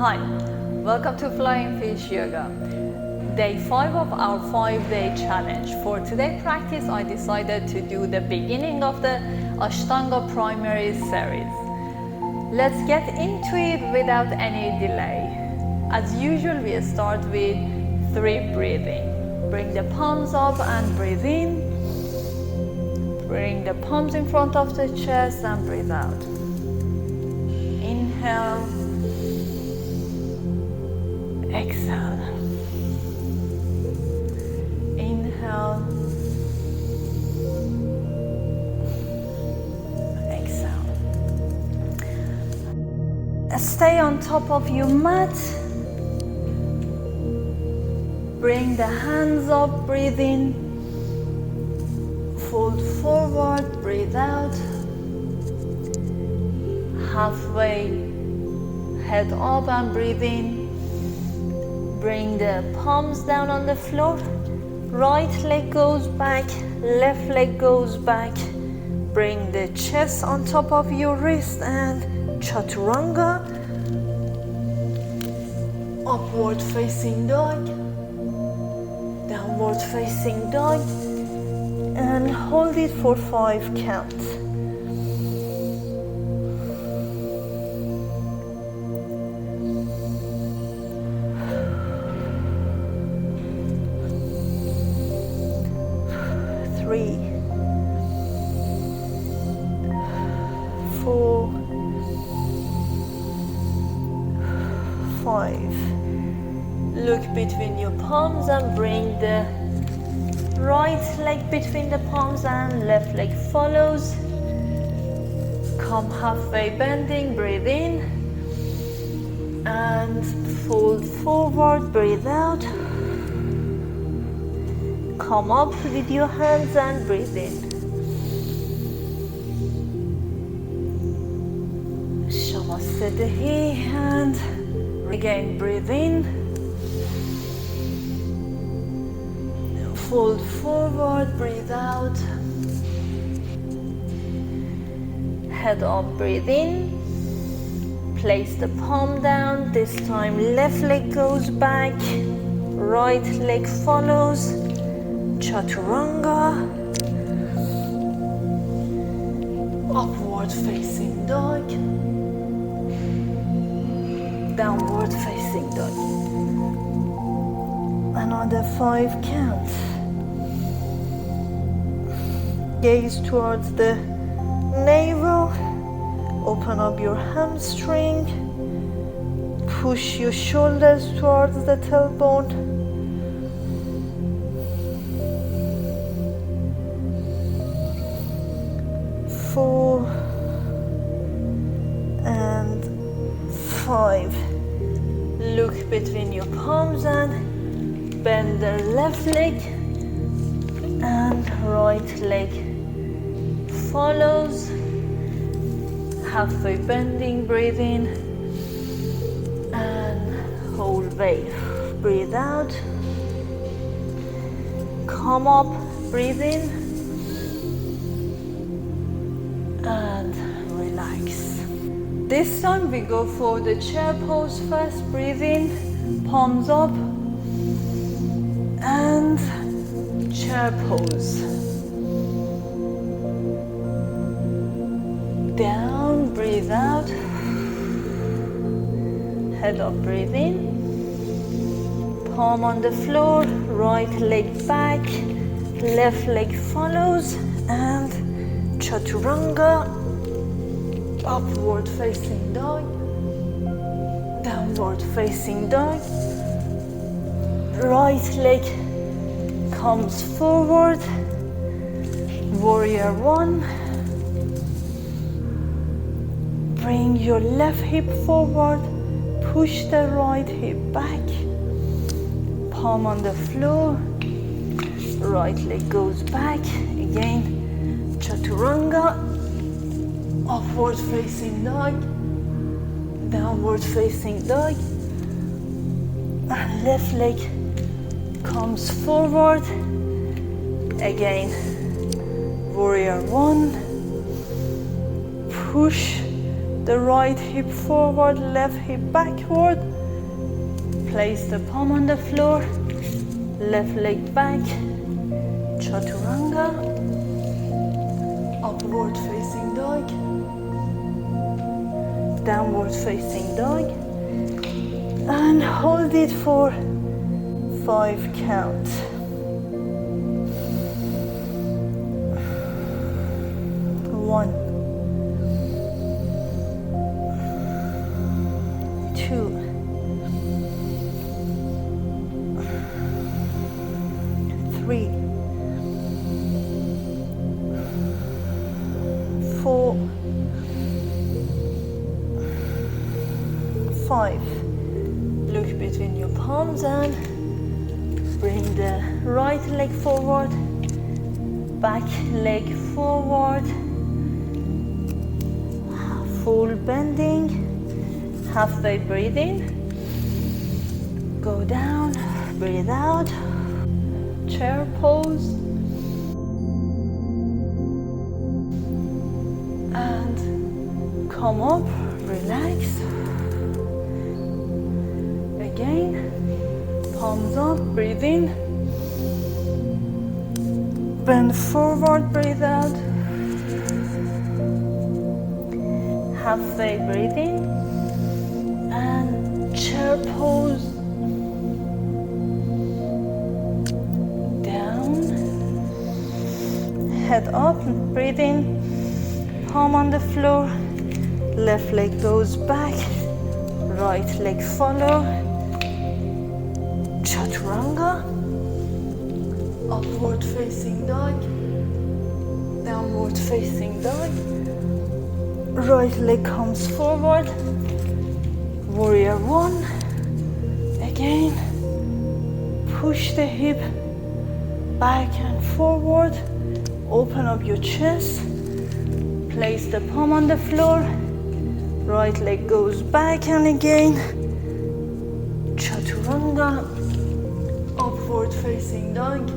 Hi, welcome to Flying Fish Yoga. Day 5 of our 5-day challenge. For today's practice, I decided to do the beginning of the Ashtanga Primary Series. Let's get into it without any delay. As usual, we start with 3 breathing. Bring the palms up and breathe in. Bring the palms in front of the chest and breathe out. Inhale. Exhale. Inhale. Exhale. Stay on top of your mat. Bring the hands up, breathe in. Fold forward, breathe out. Halfway, head up and breathe in. Bring the palms down on the floor. Right leg goes back, left leg goes back. Bring the chest on top of your wrist and chaturanga. Upward facing dog. Downward facing dog. And hold it for 5 counts. Three, 4, 5. Look between your palms and bring the right leg between the palms and left leg follows. Come halfway bending, breathe in. And fold forward, breathe out. Come up with your hands and breathe in. Shavasadahi and again breathe in. Fold forward, breathe out. Head up, breathe in. Place the palm down. This time left leg goes back, right leg follows. Chaturanga. Upward facing dog. Downward facing dog. Another 5 counts. Gaze towards the navel. Open up your hamstring. Push your shoulders towards the tailbone. 4 and 5. Look between your palms and bend the left leg and right leg follows. Halfway bending, breathe in and whole wave. Breathe out. Come up, breathe in and relax. This time we go for the chair pose first. Breathe in, palms up and chair pose. Down, breathe out. Head up, breathe in. Palm on the floor, right leg back, left leg follows and chaturanga. Upward facing dog. Downward facing dog. Right leg comes forward. Warrior 1. Bring your left hip forward. Push the right hip back. Palm on the floor. Right leg goes back. Again, chaturanga. Upward facing dog. Downward facing dog. And left leg comes forward. Again, warrior 1. Push the right hip forward, left hip backward. Place the palm on the floor, left leg back, chaturanga, upward facing dog, downward facing dog, and hold it for 5 count. 1, 2, 3, 4, 5. Look between your palms and bring the right leg forward, back leg forward, full bending, halfway breathing. Go down, breathe out, chair pose, and come up, relax. Again, palms up, breathe in, bend forward, breathe out, halfway breathe in, and chair pose, down, head up, breathe in, palm on the floor, left leg goes back, right leg follow, chaturanga, upward facing dog, downward facing dog, right leg comes forward, warrior 1, again, push the hip back and forward, open up your chest, place the palm on the floor, right leg goes back and again, chaturanga, upward facing dog,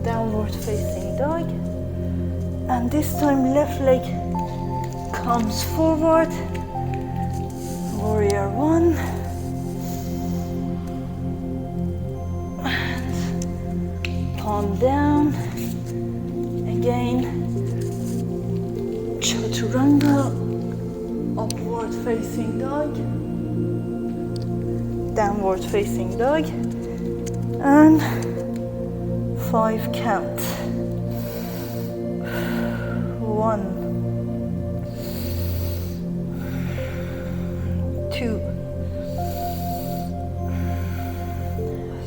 downward facing dog, and this time left leg comes forward, warrior 1, and palm down, again, chaturanga, upward facing dog, downward facing dog, and 5 count. 1, 2,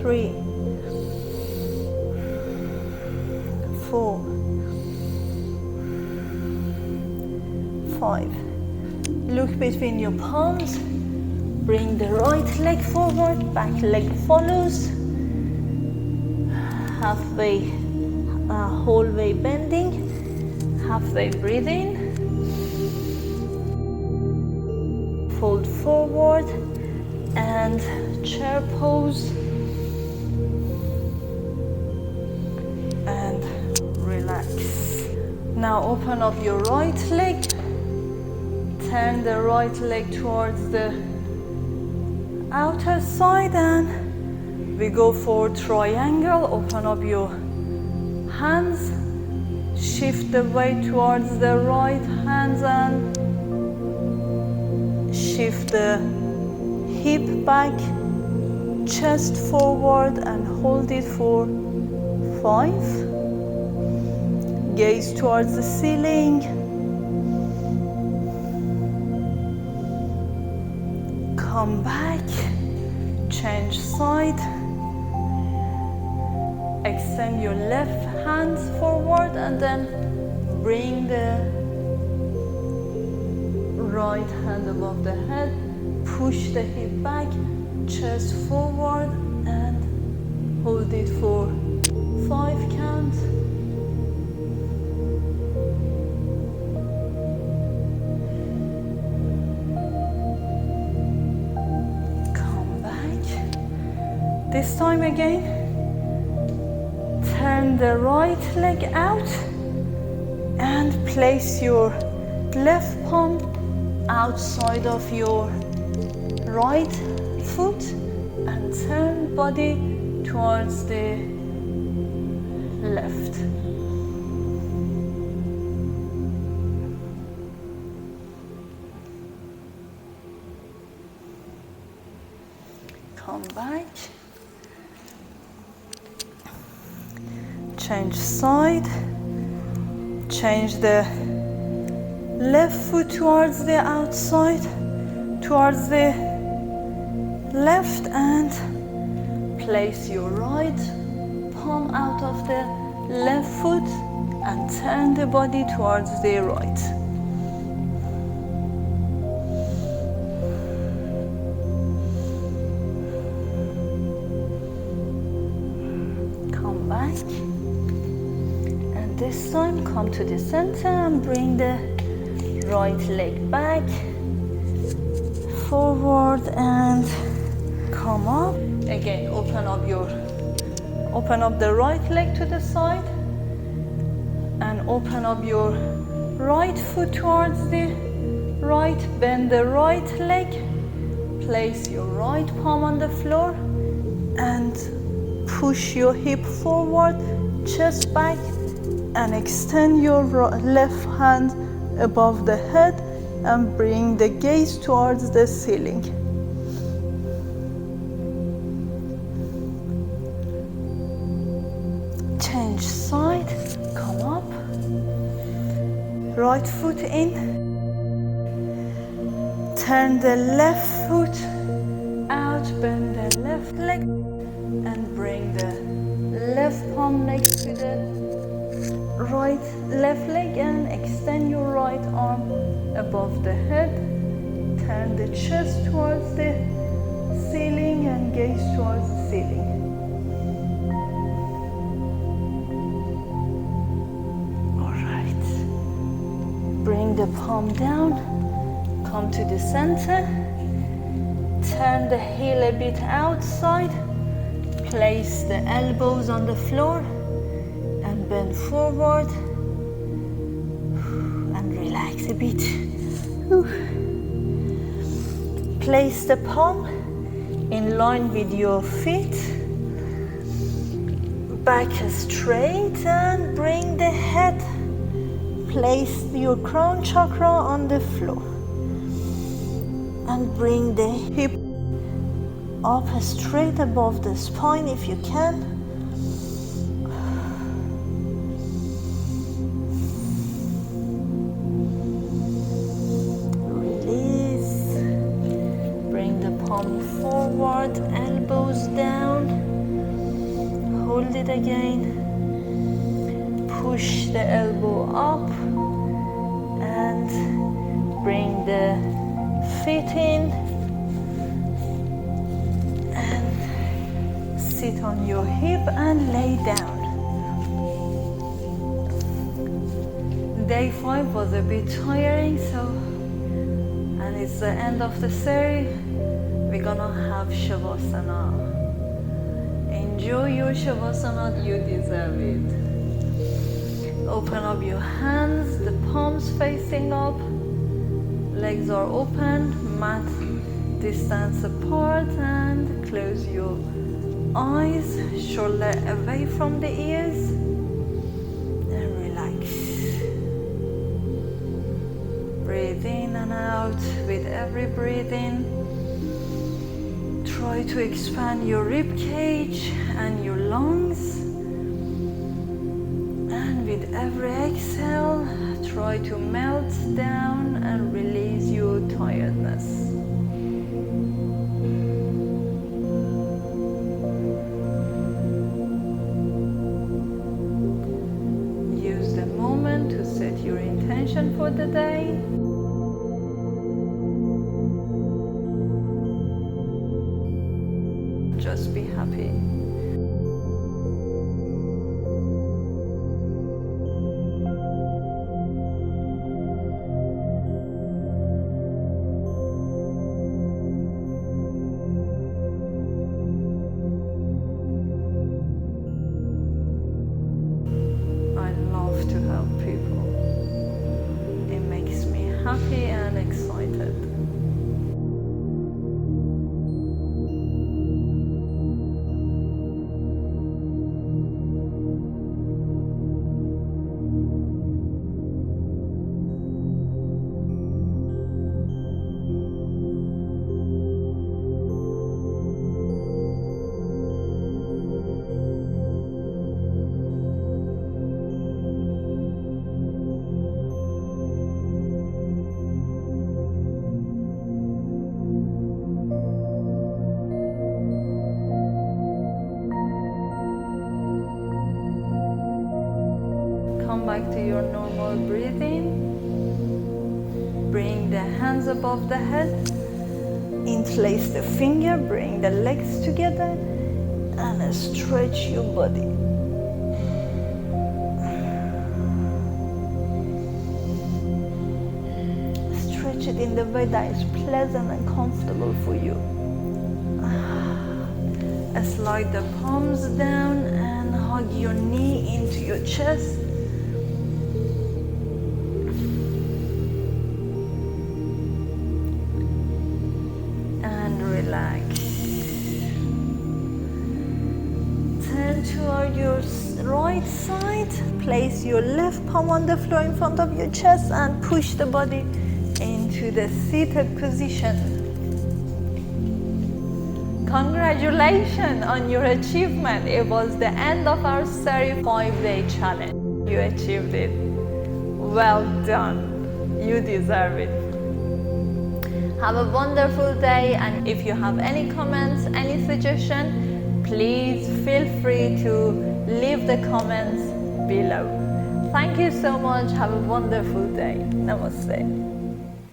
3, 4, 5. Look between your palms. Bring the right leg forward, back leg follows. Halfway, whole way bending, halfway breathing. Fold forward and chair pose. And relax. Now open up your right leg. Turn the right leg towards the outer side and we go for triangle. Open up your hands, shift the weight towards the right hands and shift the hip back, chest forward and hold it for 5. Gaze towards the ceiling. Come back, change side. Extend your left hands forward and then bring the right hand above the head. Push the hip back, chest forward and hold it for 5 counts. This time again, turn the right leg out and place your left palm outside of your right foot and turn body towards the left. Come back. Change side. Change the left foot towards the outside, towards the left, and place your right palm out of the left foot and turn the body towards the right. Come back. And this time come to the center and bring the right leg back, forward, and come up. Again, open up the right leg to the side and open up your right foot towards the right. Bend the right leg, place your right palm on the floor and push your hip forward, chest back, and extend your left hand above the head and bring the gaze towards the ceiling. Change side, come up. Right foot in. Turn the left foot out, bend the left leg and bring the left palm next to the left leg and extend your right arm above the head. Turn the chest towards the ceiling and gaze towards the ceiling. All right. Bring the palm down. Come to the center. Turn the heel a bit outside. Place the elbows on the floor and bend forward and relax a bit. Place the palm in line with your feet, back straight, and bring the head. Place your crown chakra on the floor and bring the hip up straight above the spine if you can. Release. Bring the palm forward, elbows down. Hold it again. Push the elbow up and bring the feet in. Sit on your hip and lay down. Day 5 was a bit tiring, and it's the end of the seri. We're gonna have Shavasana. Enjoy your Shavasana, you deserve it. Open up your hands, the palms facing up, legs are open, mat distance apart, and close your eyes, shoulder away from the ears, and relax. Breathe in and out with every breath in. Try to expand your rib cage and your lungs. And with every exhale, try to melt down and release your tiredness. For the day. Just be happy. I love to help people. Happy and excited. hands above the head. Interlace the finger, bring the legs together and stretch your body. Stretch it in the way that is pleasant and comfortable for you. Slide the palms down and hug your knee into your chest. And relax. Turn toward your right side. Place your left palm on the floor in front of your chest and push the body into the seated position. Congratulations on your achievement. It was the end of our seri 5-day challenge. You achieved it. Well done. You deserve it. Have a wonderful day, and if you have any comments, any suggestion, please feel free to leave the comments below. Thank you so much. Have a wonderful day. Namaste.